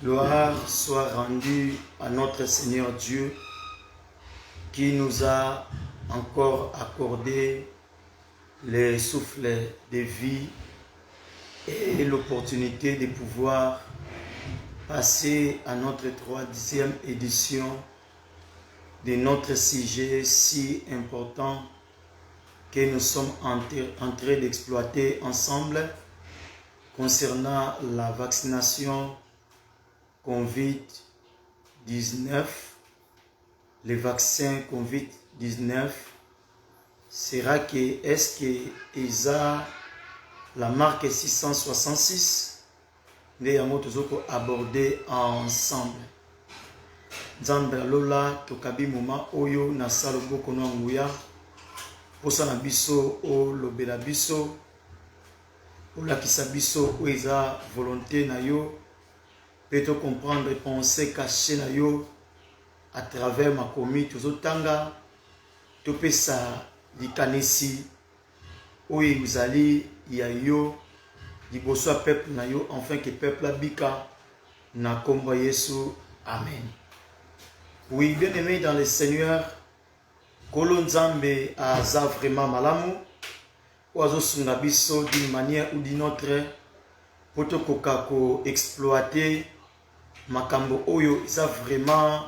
Gloire soit rendue à notre Seigneur Dieu qui nous a encore accordé les souffles de vie et l'opportunité de pouvoir passer à notre 3e édition de notre sujet si important que nous sommes en train d'exploiter ensemble concernant la vaccination COVID-19. Le vaccin COVID-19 sera que est-ce que ESA la marque 666 nde yango tozoko aborder ensemble. Nzambe lola tokabi moma oyo na salo boko no nguya posa na biso o lobela biso olakisa biso o eza volonté na yo peut comprendre pensée cachée na yo à travers ma commis tozotanga topesa likanisi oyo ezali ya yo liboso ya peuple na yo enfin que peuple abika na kombo Yesu. Amen. Oui, bien aimé dans le Seigneur, Kolo Nzambe aza vraiment malamu oazo sunga biso d'une manière ou d'une autre poto koka ko exploiter makambo oyo eza vraiment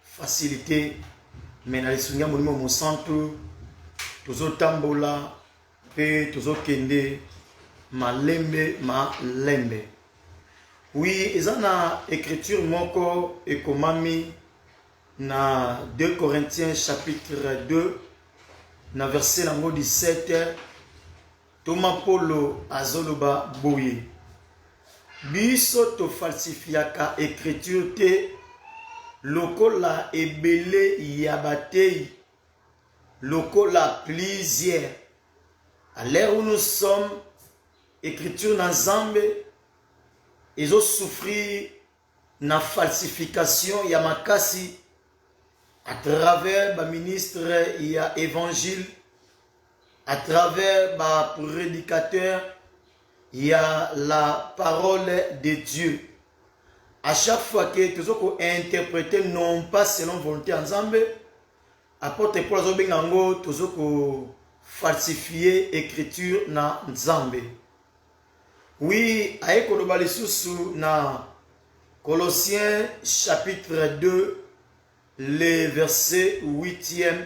facilité mais na lisunga molimo mosantu tozotambola pe tozokende malembe. Oui, eza na écriture moko ekomami na 2 Corinthiens chapitre 2 na verset nango 17 Thomas Polo azoloba boye biso to falsifiaka écriture te lokola ebele ya batei lokola plusieurs. À l'heure où nous sommes, écriture na Nzambe ezo souffrir na falsification ya makasi à travers ba ministre ya évangile, à travers ba prédicateur ya la parole de Dieu. À chaque fois que tozoko interpréter non pas selon volonté en Nzambe, apôtre Paul azobengango tozoko falsifier écriture na Nzambe. Oui, aekoloba lisusu na Colossiens chapitre 2 le verset 8e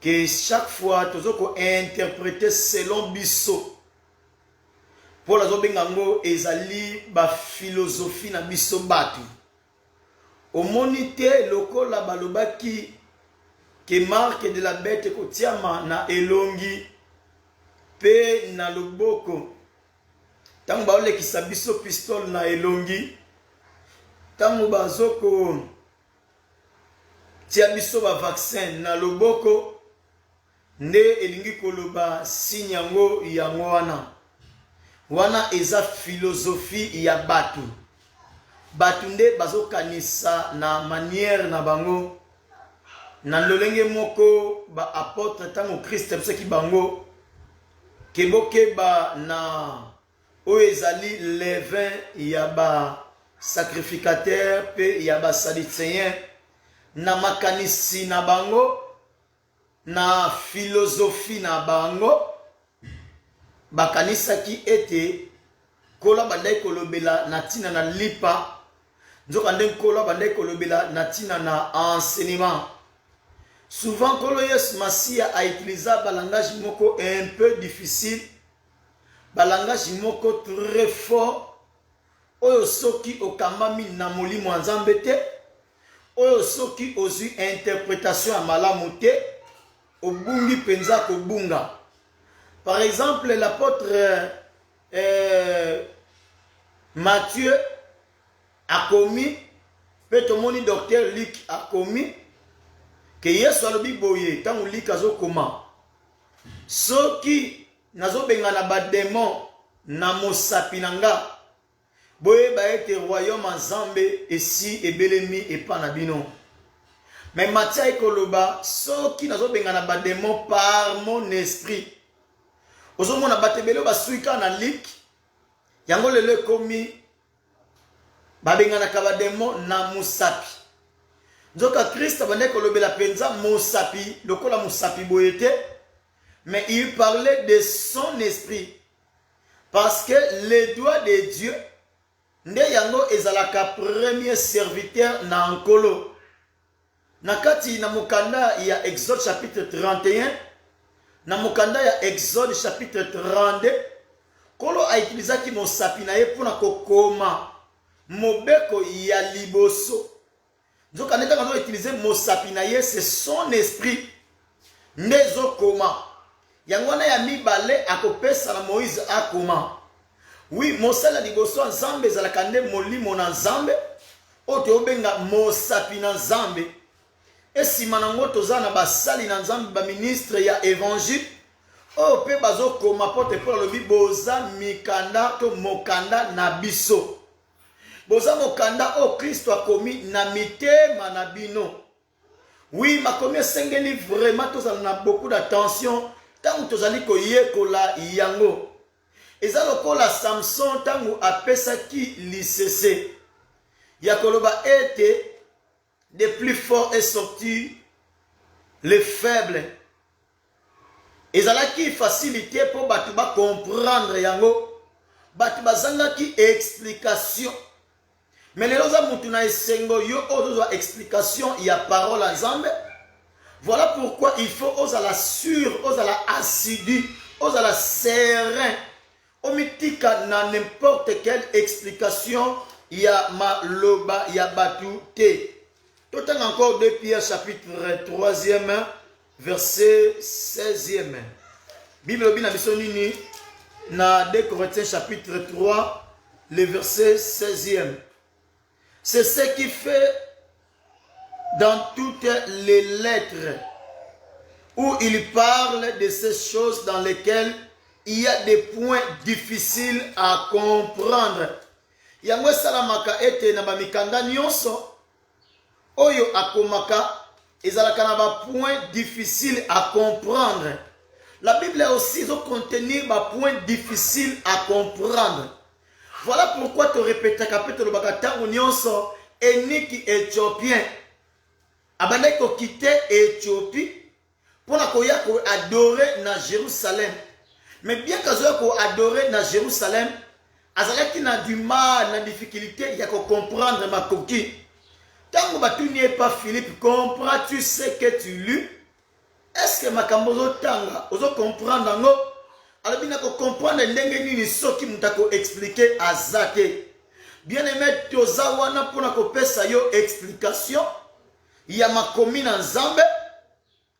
que chaque fois tozoko interpréter selon biso. Paul azobengango ezali ba philosophie na biso batu. Omonite lokola balobaki que marque de la bête kotiama na elongi pe na loboko. Tango baolekisa biso pistole na elongi, tango bazoko tia biso ba vaccin na loboko, nde elingi koloba sinyango yango wana eza philosophie ya batu. Batu nde bazokanisa na manière na bango na lolenge moko ba apôtre tango Christ ki bango keboke ba na o ezali levain ya ba sacrificateur pe ya ba sadducéen na makanisi na bango na philosophie na bango bakanisa ki ete kola bandai kolobela na tina na lipa nzoka nde kola bandai kolobela na tina na enseignement. Souvent kolo Yesu Masia a utilisé un langage moko un peu difficile, un langage moko très fort. Oyo soki okamami na molimo wa Nzambe te, oyo soki ozwi interprétation ya malamu te, obungi penza kobunga. Par exemple, l'apôtre Matthieu a commis, peut tomoni docteur Luc a commis, que Yesu alobi boye tangu lika zo koma soki nazo benga na ba démon na mosapi nanga boye ba ete royaume Nzambe esi ebelemi epa na bino. Mais Matthieu koloba soki nazo benga na ba démon par mon esprit ozomona batebele basuika na lik yango lele komi babenganaka bademo na musapi. Nzoka Christ abandaki kolobela penza musapi lokola musapi boyete, mais il parlait de son esprit parce que les doigts de Dieu nde yango ezalaka premier serviteur na nkolo. Nakati na mukanda ya Exode chapitre 31, na mukanda ya Exode chapitre 32, kolo a utilisaki mosapi na ye pona kokoma mobeko ya liboso. Nzoka neta quand on utilise mosapi na ye, c'est son esprit nezo koma. Yango na ya mibale akopesa na Moïse akoma. Oui, mosala liboso nzambe ezalaka nde molimo na nzambe oyo obenga mosapi na nzambe. Esima nango toza na basali na nzambe ba ministre ya évangile oyo pe bazokoma pote mpo alobi boza mikanda to mokanda na biso. Boza mokanda oyo Kristo akomi na mitema na bino. Oui, makomi esengeli vraiment tozala na beaucoup d'attention tango tozali koyekola yango. Eza lokola Samson tango apesaki lisese ya koloba ete de plus fort est sorti les faibles. Ezalaki facilité pour batu ba comprendre yango, batu bazangaki explication. Mais les loza mutu na esengo yo ozo explication ya parole à Nzambe. Voilà pourquoi il faut osala sûr, osala assidu, osala serein. Omitika na n'importe quelle explication ya maloba ya batu te. Tout encore 2 Pierre chapitre 3e verset 16e. Bible bina bisonini na 2 Corinthiens chapitre 3 le verset 16e. C'est ce qui fait dans toutes les lettres où il parle de ces choses dans lesquelles il y a des points difficiles à comprendre. Yango salamaka ete na bamikanda nyonso oyo akomaka ezalaka na ba points difficiles à comprendre. La Bible a aussi contenir ba points difficiles à comprendre. Voilà pourquoi te répéter kapito lobaka tango nyonso eniki éthiopien abandaki ko quitter Éthiopie pour na koya ko adorer na Jérusalem. Mais bien qu'azoya ko adorer na Jérusalem, azalaki na du mal, na difficulté ya ko comprendre makoki. Tango batu n'y est pas Philippe, comprends-tu ce que tu lis? Est-ce que makambozo tanga ozo comprendre ngo? Alors bien ko comprendre ndenge nini soki mutako expliquer azate. Bien aimé toza wana pona ko pesa yo explication ya makomi na Nzambe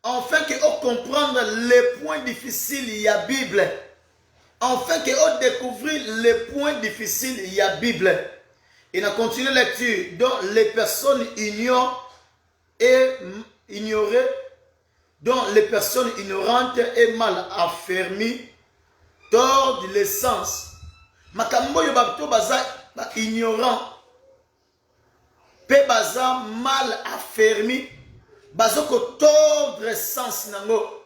afin que on comprendre les points difficiles ya Bible. Afin que on découvrir les points difficiles ya Bible. Et on continue la lecture dont les personnes ignorent et ignorées, dont les personnes ignorantes et mal affermies tordent le sens. Makambo yo bato baza ignorant, pe baza mal affermi, bazoko tordre sens nango.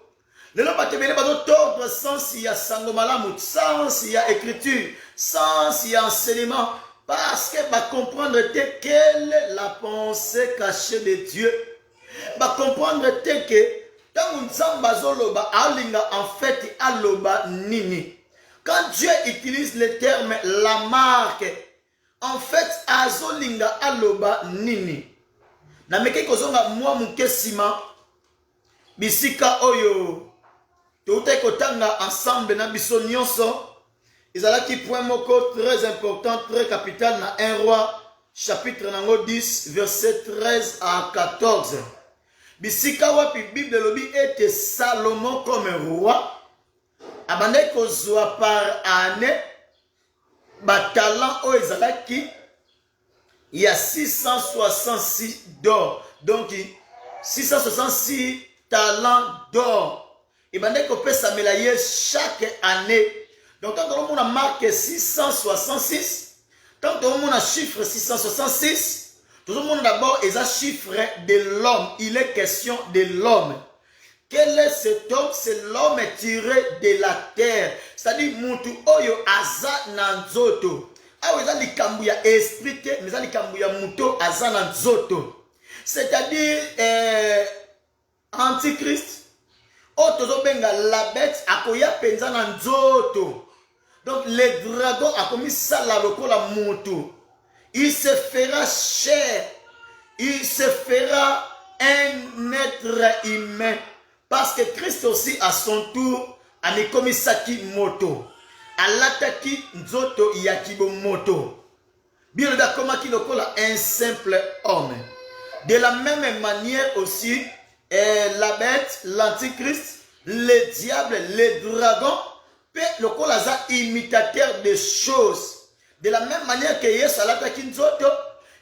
Lelo batebele bazo tordre sens ya sango malamu, sens ya écriture, sens ya enseignement. Parce que va comprendre quelle est la pensée cachée de Dieu. Va comprendre que quand Nzamba zoloba alinga en fait aloba nini. Quand Dieu utilise le terme la marque, en fait azolinga aloba nini. Na meke kozonga mwa mukesima bisika oyo touta kotanga ensemble na biso nyonso. Ezalaki point moko très important, très capital na 1 roi chapitre 10 verset 13 à 14. Bisika wapi Bible lobi ete Salomon comme roi abandaki kozwa par année batalant o ezalaki il y a 666 d'or. Donc 666 talents d'or. Ebandaki kopesa melaye chaque année. Donc, quand on a marqué 666, quand on a chiffre 666, tout le monde d'abord est un chiffre de l'homme. Il est question de l'homme. Quel est cet homme? C'est l'homme tiré de la terre. C'est-à-dire, Moutou Oyo Aza Nanzoto. awa eza likambo ya esprit te, mais eza likambo ya moto aza na nzoto. C'est-à-dire antichrist oyo tozobenga la bête akoya penza na nzoto. Donc le dragon akomisala lokola moto. Il se fera chair. Il se fera un être humain. Parce que Christ aussi à son tour amikomisaki moto. Alataki nzoto yakibo moto. Bien d'akomaki lokola un simple homme. De la même manière aussi, la bête, l'antichrist, le diable, le dragon, le kolaza imitateur des choses. De la même manière que Yesu alataki nzoto,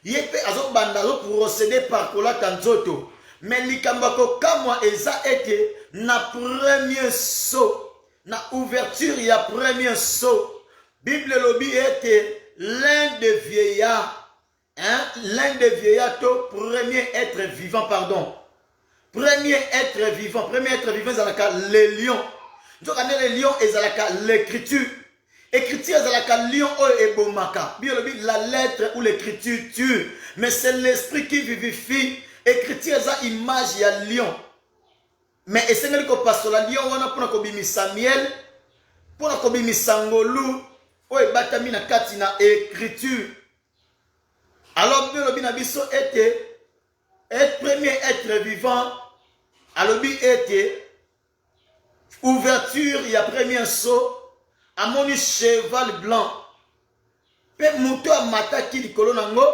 yepe azo bandalo procéder par kolata nzoto. Mais likambako kamwa eza ete na premier saut, na ouverture ya premier saut. Bible lobi ete l'un des vieillards, l'un des vieillards, premier être vivant, pardon. Premier être vivant, c'est le lion. Donc, le lion est l'écriture. Écriture est lion et bomaka. La lettre ou l'écriture tue. Mais c'est l'esprit qui vivifie. Écriture est image ya lion. Mais est-ce que vous passez la lion wana pour kobimi Samuel, pour kobimi sangolu, ou batami na kati na écriture. Alors, le binabiso était premier être vivant. Alors, était ouverture, il y a premier saut. À mon cheval blanc. Pe muto a mata ki likolo nango.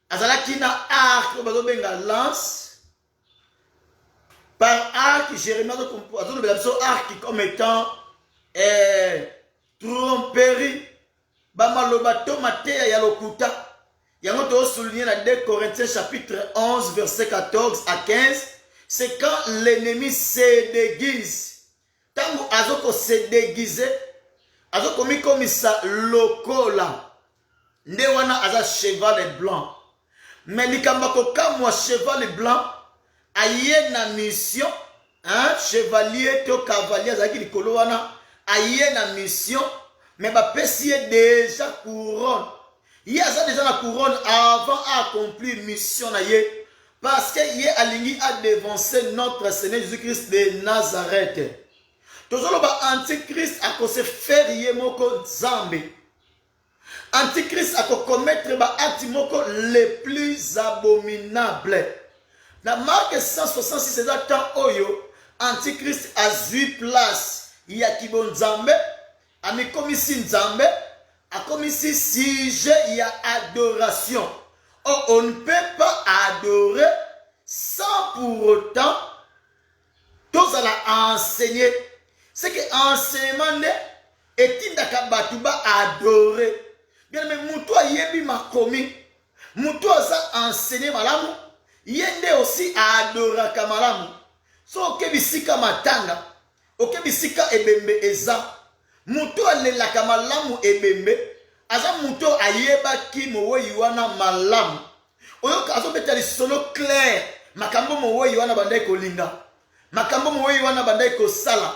Azala ki na arc, bazobenga lance. Par arc, Jérémie a arc comme étant tromperie. Bamaloba tomatea ya lokuta. Yango to souligner dans 2 Corinthiens chapitre 11 verset 14 à 15. C'est quand l'ennemi se déguise. Tango azoko se déguiser. Azoko mikomisa lokola. Nde wana aza cheval blanc. Mais likambako kamwa cheval blanc. Aye na mission. Chevalier to cavalier azaki likolo wana. Aye na mission. Mais ba pesi déjà couronne. Il y a déjà la couronne avant d'accomplir mission na ye. Parce que ye alingi a devancé notre Seigneur Jésus-Christ de Nazareth. Toujours le antichrist a se faire ye moko zambi. Antichrist a commettre ba acte moko les plus abominables. Dans Marc 166 c'est temps oyo antichrist a 8 place. Il y a qui bon zambe, a mis comme ici zambe. Comme ici, sujet, il y a adoration. Oh, on ne peut pas adorer sans pour autant tous à la enseigner. C'est que enseignement est indakabatuba adorer. Bien mais moutoua yebi ma commis. Moutoua ça enseigner malamu. Yende aussi adora kamalamu. So okebisika matanga. Okebisika ebembe eza. Muto alelaka malamu ebembe aza muto ayeba ki moweyi wana malamu oyo azobeta lisolo clair makambo moweyi wana bandai kolinga makambo moweyi wana bandai kosala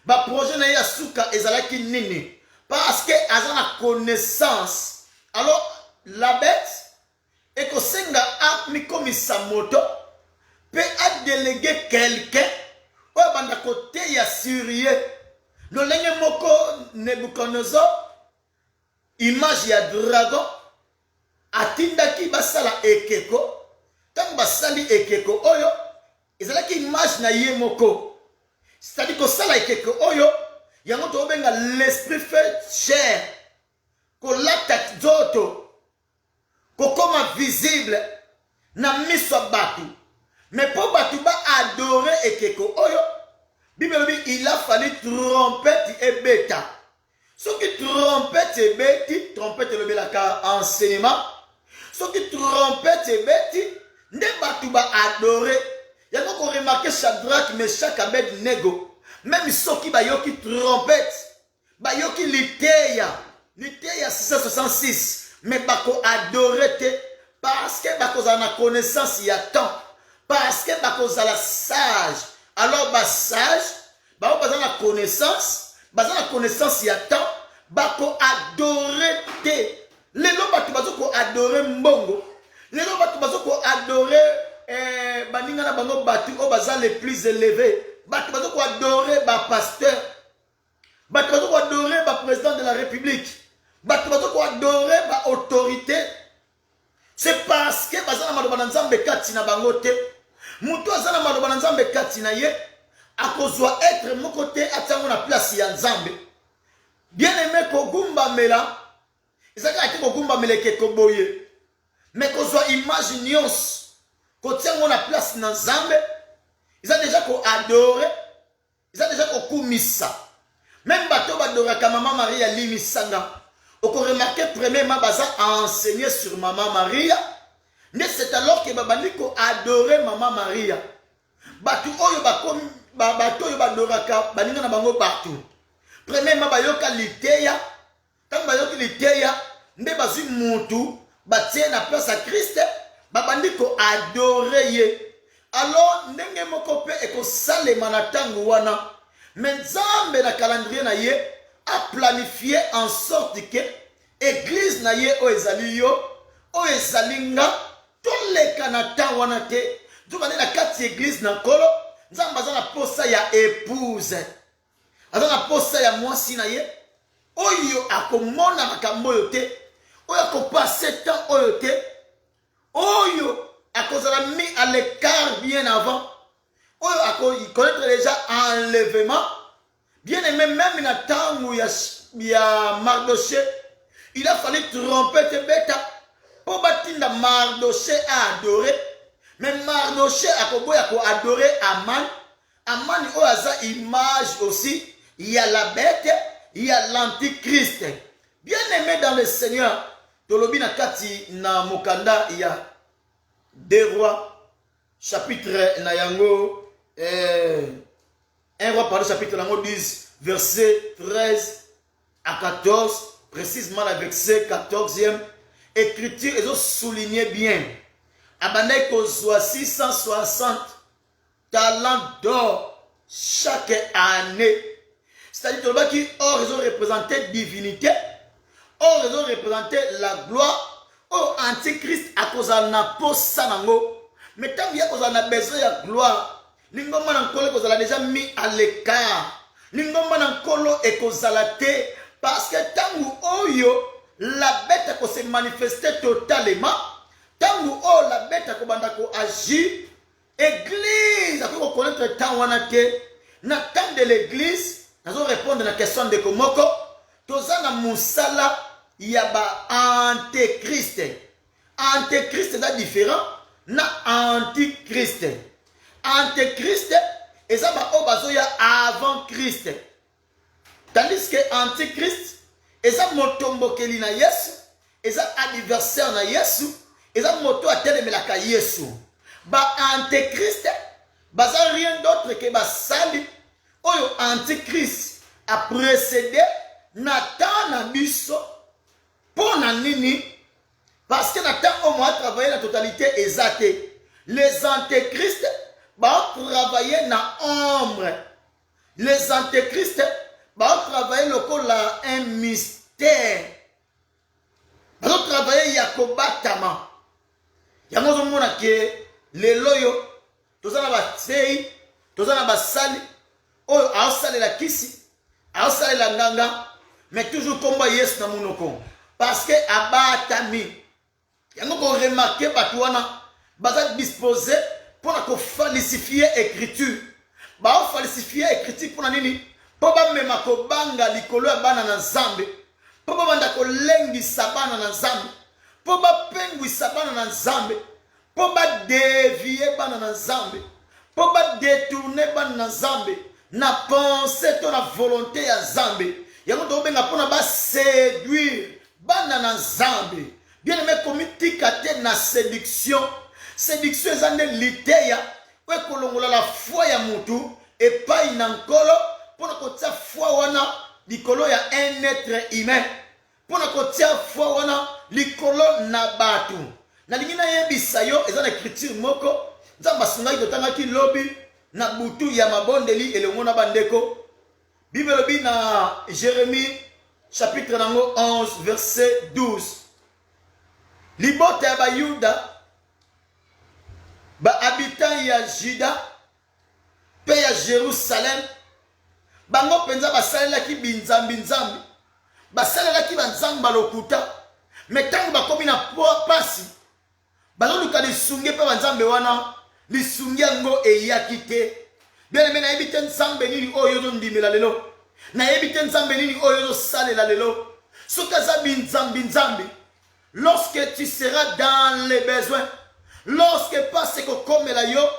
ba projet na ya suka ezalaki nini parce que aza na connaissance. Alors la bête ekosenga mikomisa moto peut a déléguer quelqu'un oyo banda kote ya surier. Le lenge moko Nebuchadnezzar, image ya dragon, atindaki basala ekeko, tant basali ekeko oyo, ezalaki image na ye moko. C'est-à-dire que sala ekeko oyo, yango to benga l'esprit fait chair, ko lata zoto, ko koma visible, na miso batu. Mais pour batu ba adorer ekeko oyo, il a fallu trompette et bêta. Ce qui trompette et bêti, trompette le belaka enseignement. Ce qui trompette et bêti, ne batuba adoré. Il y a encore remarqué Shadrach, Meshach, Abednego. Même ceux qui bayoki trompette, bayoki liteya 666. Mais bako adoré parce que bako zana connaissance y a temps. Parce que bako zala sage. Alors, sage, la connaissance, il y a temps, bako adorer te. Lelo bato bazoko adorer mbongo. Lelo bato bazoko adorer baninga na bango bato o baza les plus élevés. Bato bazoko adorer ba pasteur. Bato bazoko adorer ba président de la République. Bato bazoko adorer ba autorité. C'est parce que bazana maloba na nzambe kati na bango te. Mutu azana maloba na nzambe kati na ye akozwa être mon côté atango na place ya nzambe. Bien aimé kogumba mela. Ezaka ati kogumba meleke koboye. Mais kozwa image nyos kotiango na place na nzambe. Ils ont déjà ko adoré. Ils ont déjà ko kumisa. Même bato badoraka Maman Maria limisanga. On peut remarquer premièrement baza a enseigné sur Maman Maria. Mais c'est alors que babandi ko adoré Maman Maria. Batu oyo bakomi bato oyo badoraka baninga na bango batu. Premièrement bayoka liteya. Tant bayoka liteya, nde bazui mutu batie na place à Christ, babandi ko adoré ye. Alors ndenge moko pe eko salema na tango wana. Mais Nzambe na calendrier na ye a planifié en sorte que église na ye o ezali yo, o ezalinga toleka na tango wana te. Tobane na kati église na kolo, Nzambe aza na posa ya épouse. Aza na posa ya mwasi na ye. Oyo akomona makambo oyo te. Oyo akopase temps oyo te. Oyo akozala mis à l'écart bien avant. Oyo il connaître déjà enlèvement. Bien aimé, même na tango ya Mardoché, il a fallu tromper te bêta. Pour batinda Mardoché a adoré. Mais Mardoché a adoré Aman. Aman oyo aza image aussi. Il y a la bête, il y a l'antichrist. Bien aimé dans le Seigneur, tolobi na kati na mokanda il y a 2 rois, chapitre na yango, 1 roi par chapitre nango 10, verset 13 à 14, précisément le verset 14e, écriture, ils ont souligné bien. Abandai kozwa 660 talents d'or chaque année. C'est-à-dire que or ils ont représenté divinité, or ils ont représenté la gloire, or antichrist à cause de la posa nango. Mais tant qu'il y a besoin de gloire, l'ingoma nankolo kozala déjà mis à l'écart. L'ingoma nankolo est kozalate parce que tant oyo la bête a se manifester totalement, tant où la bête a ko agir, église a ko connaître tant wanate na temps de l'église. Nous allons répondre à la question de Komoko. Tozana musala yaba antéchrist. Antéchrist est différent na antichrist. Antéchrist est ça obazoya avant Christ. Tandis que antichrist est ça motombo kelina Yesu, est ça adversaire na Yesu, est ça moto atelemela Yesu. Ba antéchrist baza rien d'autre que ba sali. Oyo antichrist a précédé Nathan na biso pour na nini parce que Nathan au moins travaillé la totalité exacte. Les antéchrists ba travailler na ombre. Les antéchrists ba travailler lokola un mystère. Ba travailler yakobatama. Yango zo mona ke le loyo tozana ba sei, tozana ba sali. Oh, aosale la kisi, aosale la nganga, mais toujours combat yes na munoko. Parce que abatami. Yango ko remarquer batouana, baza disposé pour na ko falsifier écriture. Ba falsifier écriture pour na nini? Po ba mema ko banga likolo ya bana na Nzambe. Po ba banda ko lengi sabana na Nzambe. Po ba pengwi sabana na Nzambe. Po ba dévier bana na Nzambe. Po ba détourner bana na Nzambe. Na pensée ton la volonté ya Nzambe. Yango to benga pona ba séduire bana na Nzambe. Bien aimé komiti kate na séduction. Séduction ezande liteya we kolongola la foi ya mutu epai na nkolo pona kotia foi wana likolo ya un être humain. Pona kotia foi wana likolo na batu. Na lingina yebisa yo ezana écriture moko. Nzamba singai totanga ki lobi na butu ya mabondeli elongo na bandeko. Bible lobi na Jérémie chapitre 11, verset 12. Libota ya Bayuda, ba habitant ya Juda, pe ya Jerusalem, bango penza basalelaki binzambi nzambi, basalelaki banzambi balokuta, metango bakomi na pasi, bazoluka lisunge pe banzambe wana, lisunge yango eyaki te. Bien aimé, na yebite nzambe nini oyo zo ndimela lelo, na yebite nzambe nini oyo zo salela lelo, soki aza binzambi nzambi, lorsque tu seras dans les besoins, lorsque passe kokomela yo,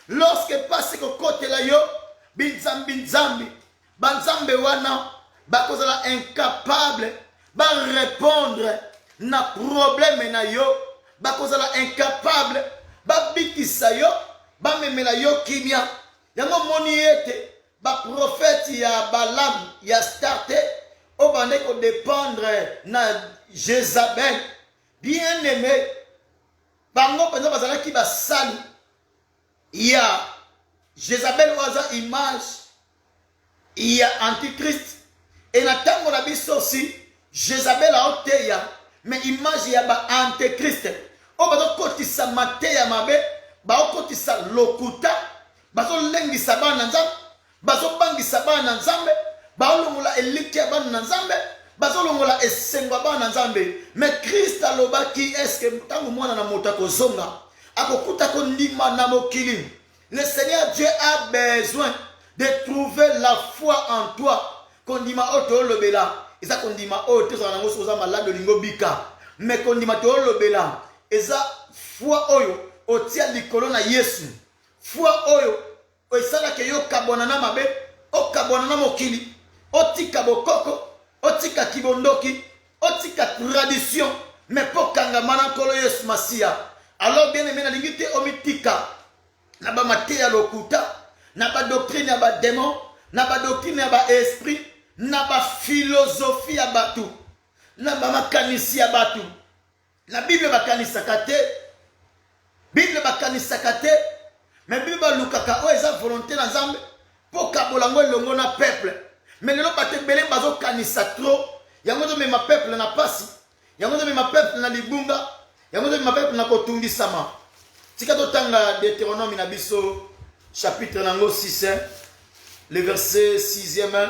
lorsque passe kokotela yo, binzambi nzambi, banzambe wana bakozala incapable ba répondre na problème na yo, bakozala incapable ba bikisa yo, ba memela yo kimia. Yango moni ete ba prophète ya Balaam ya starte o bande ko dépendre na Jézabel. Bien aimé, bango penza bazalaki basali ya Jézabel waza image ya Antichrist. Et na tango na biso si Jézabel a oteya mais image ya ba Antichrist. O bazo kotisa mateya mabe, ba okotisa lokuta, bazo lengisa bana nzambe, bazo bangisa bana nzambe, ba olongola eliki ya bana nzambe, bazo longola esengo bana nzambe. Mais Christ alobaki eske tango mwana na moto akozonga akokuta ko ndima na mokili. Le Seigneur Dieu a besoin de trouver la foi en toi. Kondima oto lobela, eza kondima oto za nango soza malade lingo bika. Mais kondima to lobela, eza foi oyo otia likolo na Yesu. Foi oyo oisala ke yo kabona na mabe, o kabona na mokili, otika bokoko, otika kibondoki, otika tradition, mais po kanga mana kolo Yesu Masia. Alors bien aimé na lingite omitika na ba mateya lokuta, na ba doctrine ya ba démon, na ba doctrine ya ba esprit, na ba philosophie ya batu, na ba makanisi ya batu. La Bible bakanisaka te, Bible bakanisaka te, mais Bible balukaka o eza volonté na Nzambe po kabolango elongo na peuple. Mais lelo bate belé bazo kanisa trop, yango zo mema peuple na pasi, yango zo mema peuple na libunga, yango zo mema peuple na kotungisama. Tika totanga Deutéronome na biso chapitre nango 6, le verset 6e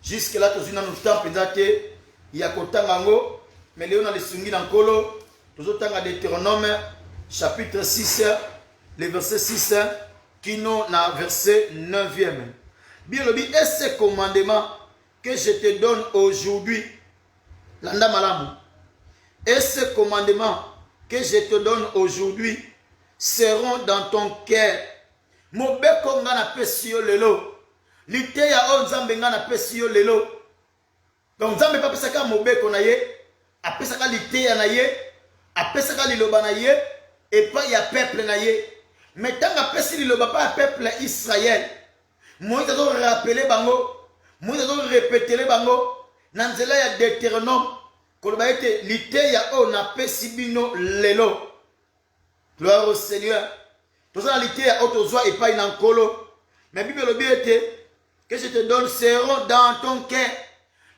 jusque là tozina no temps pendate ya kotanga ngo, mais leo na lisungi na nkolo tozotanga Deutéronome chapitre 6, le verset 6 kino na verset 9e. Bien le et ce commandement que je te donne aujourd'hui, landa malamu, et ce commandement que je te donne aujourd'hui seront dans ton cœur. Mobeko nga na pesi yo lelo, liteya o nzambe nga na pesi yo lelo. Donc nzambe pa pesaka mobeko na ye, apesaka liteya na ye, apesaka liloba na ye, et pas ya peuple na ye. Mais tant apesi liloba pa peuple Israël, Moïse a rappelé bango, Moïse a répété bango, nanzela ya Deutéronome, koloba ete liteya o na pesi bino lelo. Gloire au Seigneur. Tout ça, l'ité à autozoa et pas une encolo. Mais Bible le biete que je te donne seront dans ton cœur.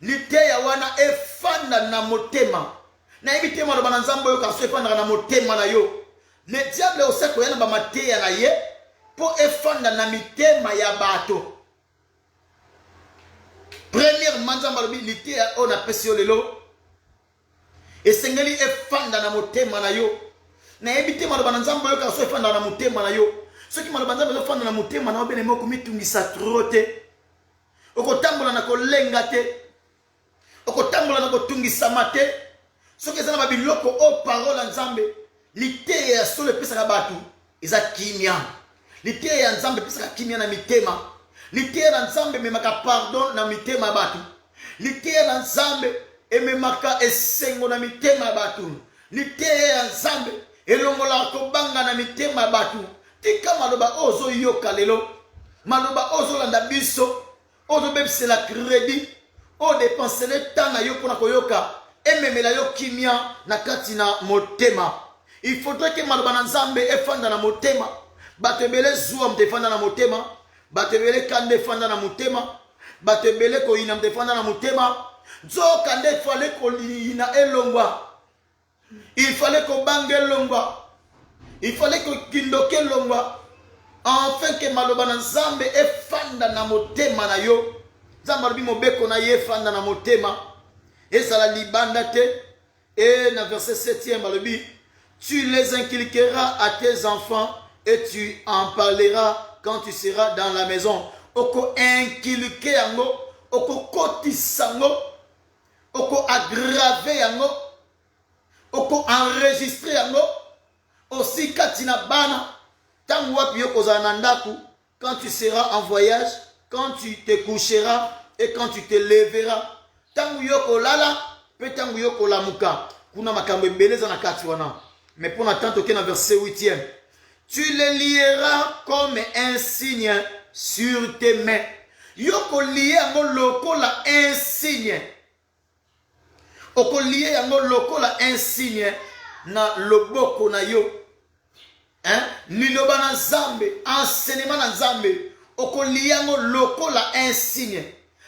L'ité à wana e fanda na motema. Na ebite mo na nzambo yo ka so fanda na motema na yo. Le diable aussi ko yana ba mateya na ye po e fanda na mitema ya bato. Premièrement nzamba lo bi l'ité à on a pesio lelo. Et sengeli e fanda na motema na yo. Na ebite maloba na nzambo yo ka so efanda na motema na yo. Soki maloba nzambo zo fanda na motema na obele moko mitungisa trote. Okotambola na kolenga te. Okotambola na kotungisa mate. Soki ezana ba biloko o parole nzambe, lite ya solo pesa batu eza kimia. Lite ya nzambe pesa kimia na mitema. Lite ya nzambe memaka pardon na mitema batu. Lite ya nzambe ememaka esengo na mitema batu. Lite ya nzambe elongola kobanga na mitema batu. Tika maloba ozo yoka lelo, maloba ozo landa biso, ozo bebse la crédit, o dépenser le temps na yo pona koyoka, ememela yo kimia na kati na motema. Il faudrait que maloba na nzambe efanda na motema, batebele zuwa mtefanda na motema, batebele kande fanda na motema, batebele koina mtefanda na motema, Nzoka nde fallait kolina elongwa. Il fallait qu'on bangue elongwa. Il fallait qu'on kindoke elongwa. Enfin que maloba na Nzambe efanda na motema na yo. Nzambe alobi mobeko na ye efanda na motema. Ezala libanda te. Et dans verset 7e malobi, tu les inculqueras à tes enfants et tu en parleras quand tu seras dans la maison. Oko inculquer yango, oko kotisango, oko aggraver yango, oko enregistrer yango. Aussi katina bana, tangu wapi yo kozala na ndaku, quand tu seras en voyage, quand tu te coucheras et quand tu te lèveras. Tangu yo kolala, pe tangu yo kolamuka. Kuna makambo ebeleza na kati wana. Mais pour l'instant, toke na verset 8e. Tu les lieras comme un signe sur tes mains. Yoko lié yango lokola un signe. Oko lié yango lokola un signe na loboko na yo. Hein? Liloba na Nzambe, enseignement na Nzambe. Oko lié yango lokola un signe.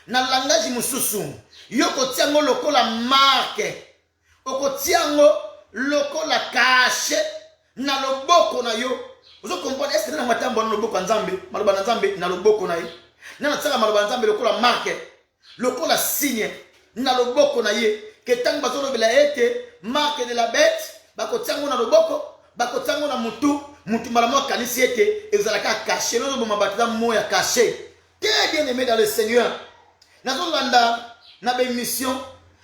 Na langage mususu. Yoko tiango lokola marque. Oko tiango lokola caché na loboko na yo. Vous comprenez? Est-ce que na matambo na loboko Nzambe, maloba na Nzambe na loboko na ye. Na tsaka maloba na Nzambe lokola marque, lokola signe na loboko na ye. Que tant bazolo bela ete marque de la bête, bako tiango na loboko, bako tiango na mutu, mutu malamo kanisi ete ezalaka caché, no bo mabatiza moya caché. Très bien aimé dans le Seigneur. Nazo landa na be mission,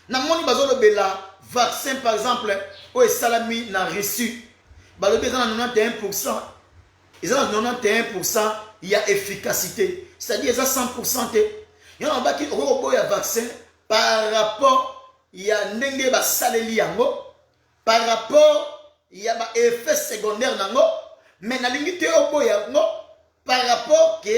na moni bazolo bela vaccin par exemple, au salami na reçu. Balobi ezana 91%. Ils ont 91%, il y a efficacité. C'est-à-dire, ils ont 100%. Il y a un baki au vaccin par rapport, il y a n'enge ba saleli yango, par rapport, il y a un effet secondaire nango, mais na limite au yango, par rapport que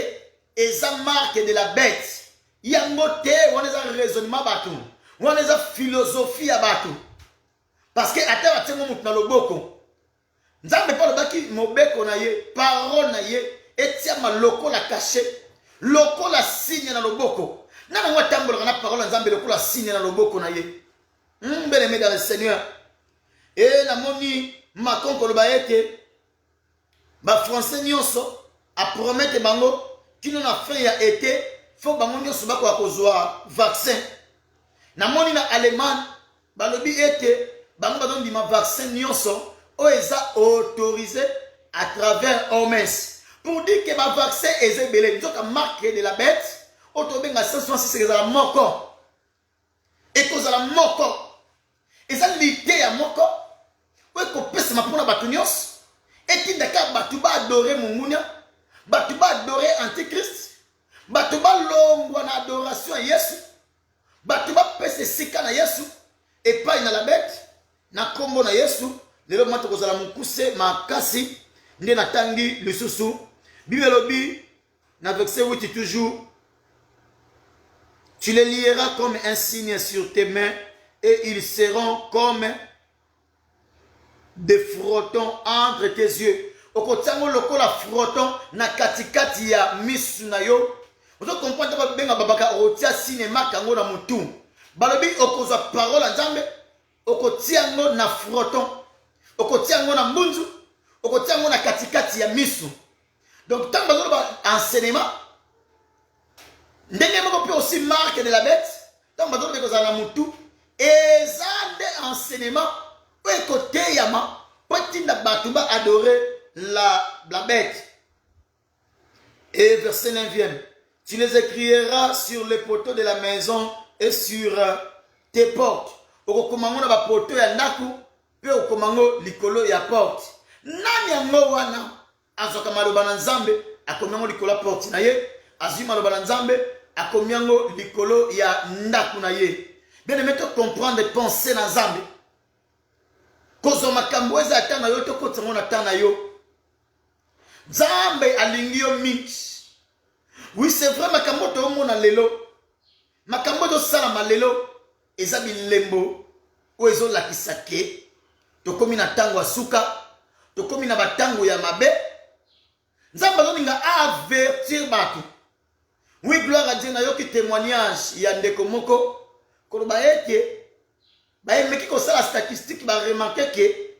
ils ont marque de la bête. Yango te, on a un raisonnement batou, on a une philosophie à batou. Parce que à terre, on a un loboko. Nzambe pa lobaki mobeko na ye, parole na ye, etia ma loko la caché, loko la signe na loboko. Nana mwa tambola na parole Nzambe loko la signe na loboko na ye. Bien aimé dans le Seigneur. Et na moni makonko loba ete ba français nyonso a promettre bango kino na fin ya été faut bango nyonso bako akozwa vaccin. Na moni na allemand balobi ete bango ba don di ma vaccin nyonso o eza autorisé à travers OMS pour dire que le vaccin est belé. Nous avons marqué de la bête, autobenga 166 que la moko et que la moko et ça l'idée à moko ouais qu'on peut se m'apprendre à batunios et qui d'accord batuba adorer mumunya batuba adorer antichrist batuba longwa na adoration à Yesu batuba pese sika na Yesu et pas na la bête na kombo na Yesu. Lelo mata kozala mukuse makasi nde natangi lisusu Bible lobi na verset 8 toujours tu les lieras comme un signe sur tes mains et ils seront comme des frottons entre tes yeux. Okotango lokola frotton na katikati ya misu na yo. Ozo comprendre ba benga babaka otia signe makango na mutu. Balobi okoza parole Nzambe okotiango na frotton. Okotiango na mbunzu, okotiango na katikati ya misu. Donc tant que vous enseignement, ndenge moko peut aussi marque de la bête. Tant que vous avez mutu, et ça des enseignements, ou côté yama, petit na batuba adorer la bête. Et verset 9e, tu les écriras sur les poteaux de la maison et sur tes portes. Okokomango na ba poteau ya ndaku. Pe okomango likolo ya porte. Nani yango wana azoka maloba na Nzambe akomiango likolo ya porte na ye, azwi maloba na Nzambe akomiango likolo ya ndaku na ye. Bien aimé to comprendre penser na Nzambe. Kozo makambo eza atana yo to kotango na tana yo. Nzambe alingi yo mingi. Oui, c'est vrai makambo to mona lelo. Makambo to sala malelo eza bilembo o ezo lakisake. Tokomi na tango asuka, tokomi na batango ya mabe. Nzamba zoninga avertir batu. Oui, gloire à Dieu na yoki témoignage ya ndeko moko meki ko la statistique ba remarquer que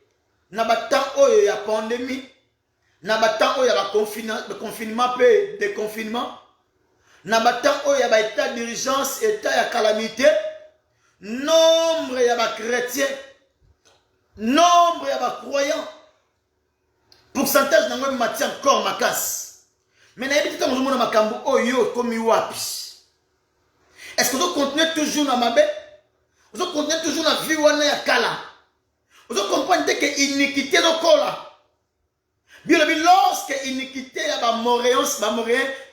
na ba temps oyo ya pandémie na ba temps oyo ya confinement pe déconfinement na ba temps oyo ya ba état d'urgence état ya calamité nombre ya ba chrétiens nombre ya ba croyants pourcentage na ngwe mati encore makas mais na yebiti tango mona makambo oyo komi wapi est-ce que vous continuez toujours na mabe vous continuez toujours na vie wana ya kala vous comprenez que iniquité lokola biolobi lorsque iniquité ya ba moréen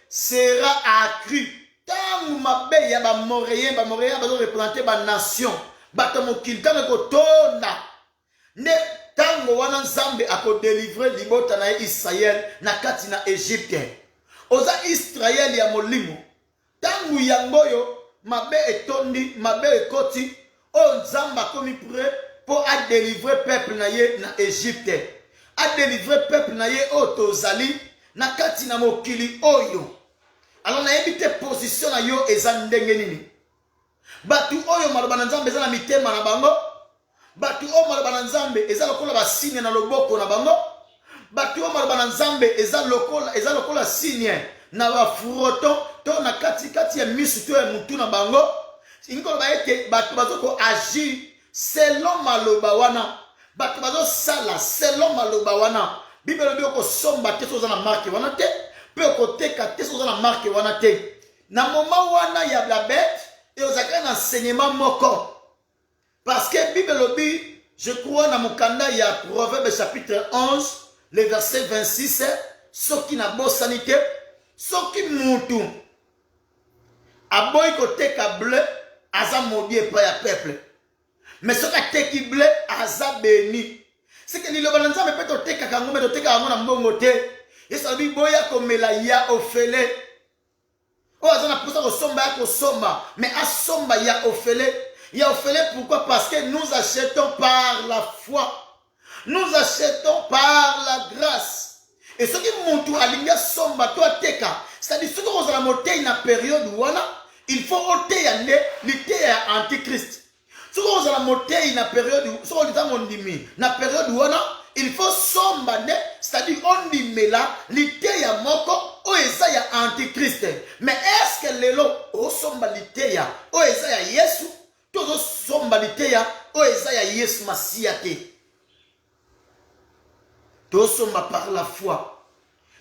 sera accrue tango mabe ya ba moréen bazo représenter ba nation bato mokili tango kotonda ne tango wana nzambe akodélivrer libota na Israël na kati na Égypte oza Israël ya molimo tango yangoyo mabe etondi mabe ekoti o nzamba komi prêt pour a délivrer peuple na ye na Égypte a délivrer peuple na ye o tozali na kati na mokili oyo alors na yebite position na yo eza ndenge nini batu oyo maloba na nzambe eza na mitema na bango batu oyo maloba na nzambe eza lokola basigne na loboko na bango batu oyo maloba na nzambe eza lokola signe na bafuroton to na kati ya misu to ya mutu na bango ingoloba ete batu bazoko agir selon maloba wana batu bazosala selon maloba wana bible lobi okosomba te soza na marke wana te pe okoteka te soza na marke wana te na moment wana ya la bête et ozaka na enseignement moko parce que bible lobi je crois na mokanda ya Proverbe chapitre 11 le verset 26 soki na bosani te soki mutu aboyi koteka bleu aza maudit epai ya peuple mais soki ateki bleu aza béni c'est que liloba na nzambe mpe totekaka yango me totekaka yango na mbongo te yesu alobi boya komela ya ofele oyo aza na mposa kosomba ya kosomba mais asomba ya ofele pourquoi parce que nous achetons par la foi nous achetons par la grâce et soki mutu alingi asomba to ateka c'est-à-dire soki kozala motei na période wana il faut oteya nde liteya ya antichrist soki ozala motei na période soki olita mondimi na période wana il faut somba nde c'est-à-dire ondimela liteya moko oyo eza ya antichrist mais est-ce que lelo osomba liteya oyo eza ya yesu to ozosomba liteya oyo eza ya yesu masiya te tosomba par la foi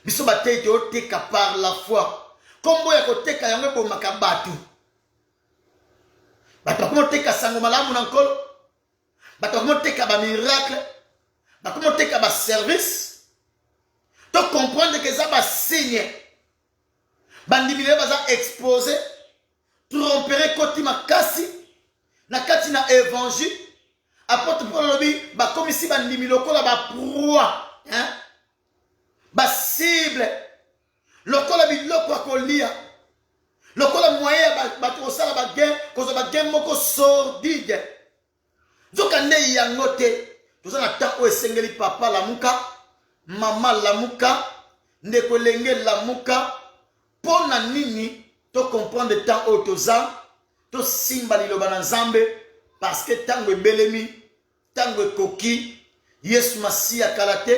biso batei te oteka par la foi kombo ya koteka yango ebomaka bato bato bakomoteka sango malamu na nkolo bato bakomoteka bamiracle bakomoteka baservice to comprendre que eza basigne bandimile baza expose trompere koti makasi na kati na évangile apôtre Paul lobi bakomisi bandimi lokola baproie basible lokola biloko ya kolia lokola moyen ya bato kosala bagen kozwa bagen moko sordide nzoka nde yango te toza na temps oyo esengeli papa lamuka mama lamuka ndeko elenge lamuka mpo na nini to comprendre temps oyo toza tosimba liloba na nzambe parce que ntango ebelemi ntango ekoki yesu masiya kala te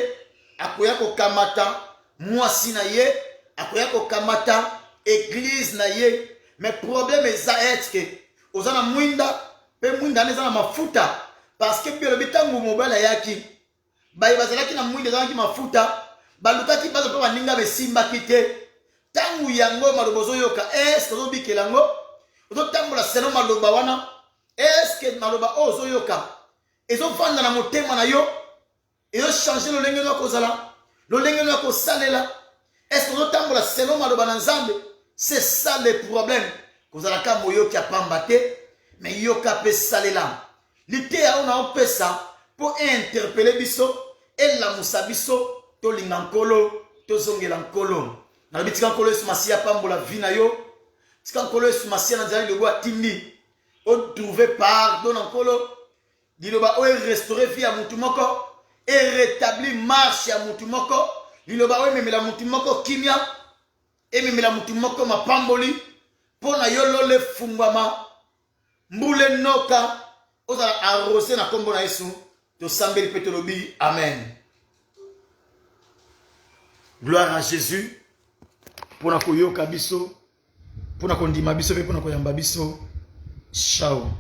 akoya kokamata mwasi na ye akoya kokamata église na ye mais problème eza etke oza na mwinda mpe mwinda wana eza na mafuta parce que biolobi ntango mobali ayaki baye bazalaki na mwinda ezalaki mafuta balukaki bazo mpe baninga besimbaki te ntango yango maloba ozoyoka eske ozobikela yango ozotambola seno maloba wana eske maloba oyo ozoyoka ezovanda na motema na yo ezochange lolenge no kozala lolenge no kosalela eske ozotambola seno maloba na nzambe c'est ça le problème kozalaka moyoki apamba te mais yoka mpe salela liteya oyo na opesa mpo interpele biso elamusa biso tolinga nkolo tozongela nkolo nalobi tika nkolo yesu masiya apambola vi na yo tika nkolo yesu masiya na nzela liloba atindi otrouve pardon na nkolo liloba oyo restaure vi ya mutu moko erétablir marche ya mutu moko liloba oyo ememela mutu moko kimia ememela mutu moko mapamboli mpo na yo lolo efungwama mbule noka ozala arrosé na kombo na Yesu to sambeli pe tolobi amen. Gloire à Jésus. Pona koyoka biso, pona kondima biso pe pona koyamba biso. Ciao.